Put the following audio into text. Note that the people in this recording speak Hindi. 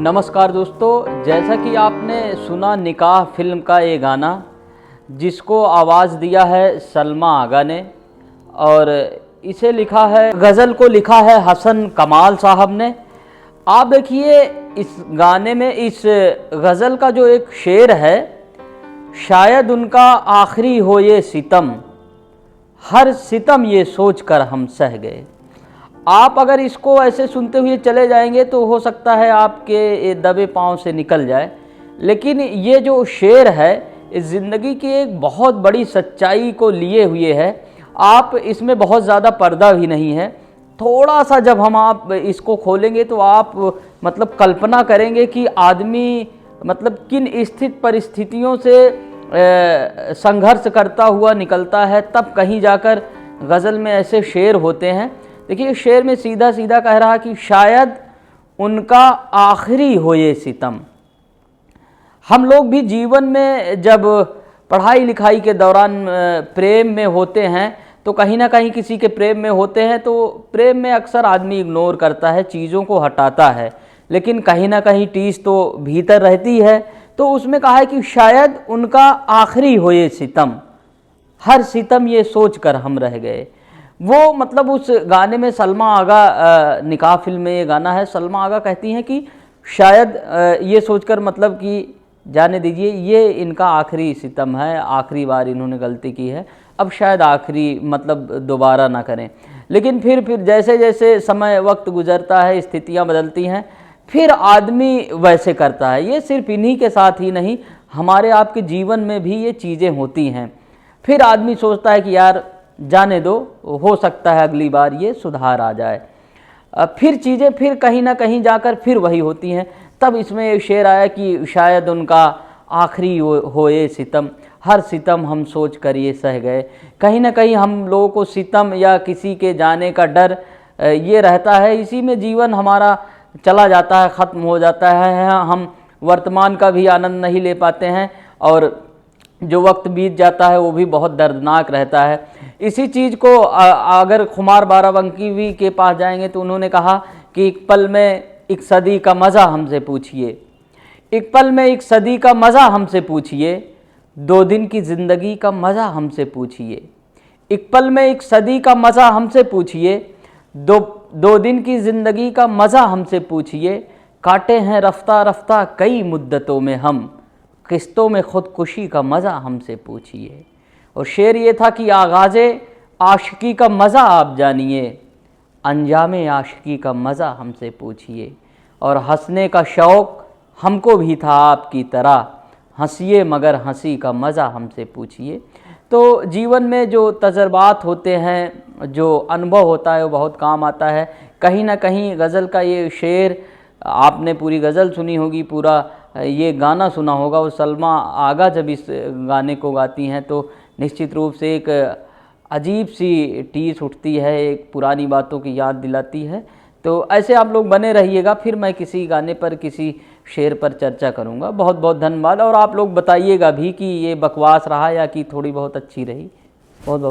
नमस्कार दोस्तों, जैसा कि आपने सुना निकाह फिल्म का ये गाना, जिसको आवाज़ दिया है सलमा आगा ने और इसे लिखा है, गज़ल को लिखा है हसन कमाल साहब ने। आप देखिए इस गाने में इस गज़ल का जो एक शेर है, शायद उनका आखिरी हो ये सितम, हर सितम ये सोच कर हम सह गए। आप अगर इसको ऐसे सुनते हुए चले जाएंगे तो हो सकता है आपके दबे पाँव से निकल जाए, लेकिन ये जो शेर है इस ज़िंदगी की एक बहुत बड़ी सच्चाई को लिए हुए है। आप इसमें बहुत ज़्यादा पर्दा भी नहीं है, थोड़ा सा जब हम आप इसको खोलेंगे तो आप मतलब कल्पना करेंगे कि आदमी मतलब किन स्थित परिस्थितियों से संघर्ष करता हुआ निकलता है, तब कहीं जाकर गज़ल में ऐसे शेर होते हैं। देखिए शेर में सीधा सीधा कह रहा कि शायद उनका आखिरी हो ये सितम। हम लोग भी जीवन में जब पढ़ाई लिखाई के दौरान प्रेम में होते हैं तो कहीं ना कहीं किसी के प्रेम में होते हैं तो प्रेम में अक्सर आदमी इग्नोर करता है, चीज़ों को हटाता है, लेकिन कहीं ना कहीं टीस तो भीतर रहती है। तो उसमें कहा है कि शायद उनका आखिरी हो ये सितम, हर सितम ये सोच कर हम रह गए। वो मतलब उस गाने में सलमा आगा, निकाह फिल्म में ये गाना है, सलमा आगा कहती हैं कि शायद ये सोचकर मतलब कि जाने दीजिए ये इनका आखिरी सितम है, आखिरी बार इन्होंने गलती की है, अब शायद आखिरी मतलब दोबारा ना करें। लेकिन फिर जैसे जैसे समय वक्त गुजरता है, स्थितियां बदलती हैं, फिर आदमी वैसे करता है। ये सिर्फ इन्हीं के साथ ही नहीं, हमारे आपके जीवन में भी ये चीज़ें होती हैं। फिर आदमी सोचता है कि यार जाने दो, हो सकता है अगली बार ये सुधार आ जाए। फिर चीज़ें फिर कहीं ना कहीं जाकर फिर वही होती हैं। तब इसमें एक शेर आया कि शायद उनका आखिरी हो ये सितम, हर सितम हम सोच कर ये सह गए। कहीं ना कहीं हम लोगों को सितम या किसी के जाने का डर ये रहता है, इसी में जीवन हमारा चला जाता है, ख़त्म हो जाता है। हम वर्तमान का भी आनंद नहीं ले पाते हैं और जो वक्त बीत जाता है वो भी बहुत दर्दनाक रहता है। इसी चीज़ को अगर खुमार बाराबंकी भी के पास जाएंगे तो उन्होंने कहा कि एक पल में एक सदी का मज़ा हमसे पूछिए, एक पल में एक सदी का मज़ा हमसे पूछिए, 2 दिन की ज़िंदगी का मज़ा हमसे पूछिए। एक पल में एक सदी का मज़ा हमसे पूछिए, दो दिन की ज़िंदगी का मज़ा हमसे पूछिए। काटे हैं रफ्ता रफ्ता कई मुद्दतों में हम, किस्तों में ख़ुदकुशी का मज़ा हमसे पूछिए। और शेर ये था कि आगाज़े आशिकी का मज़ा आप जानिए, अंजामे आशिकी का मज़ा हमसे पूछिए। और हंसने का शौक़ हमको भी था आपकी तरह, हंसिए मगर हंसी का मज़ा हमसे पूछिए। तो जीवन में जो तजर्बात होते हैं, जो अनुभव होता है, वो बहुत काम आता है। कहीं ना कहीं गज़ल का ये शेर, आपने पूरी गज़ल सुनी होगी, पूरा ये गाना सुना होगा, वो सलमा आगा जब इस गाने को गाती हैं तो निश्चित रूप से एक अजीब सी टीस उठती है, एक पुरानी बातों की याद दिलाती है। तो ऐसे आप लोग बने रहिएगा, फिर मैं किसी गाने पर, किसी शेर पर चर्चा करूंगा। बहुत बहुत धन्यवाद। और आप लोग बताइएगा भी कि ये बकवास रहा या कि थोड़ी बहुत अच्छी रही। बहुत बहुत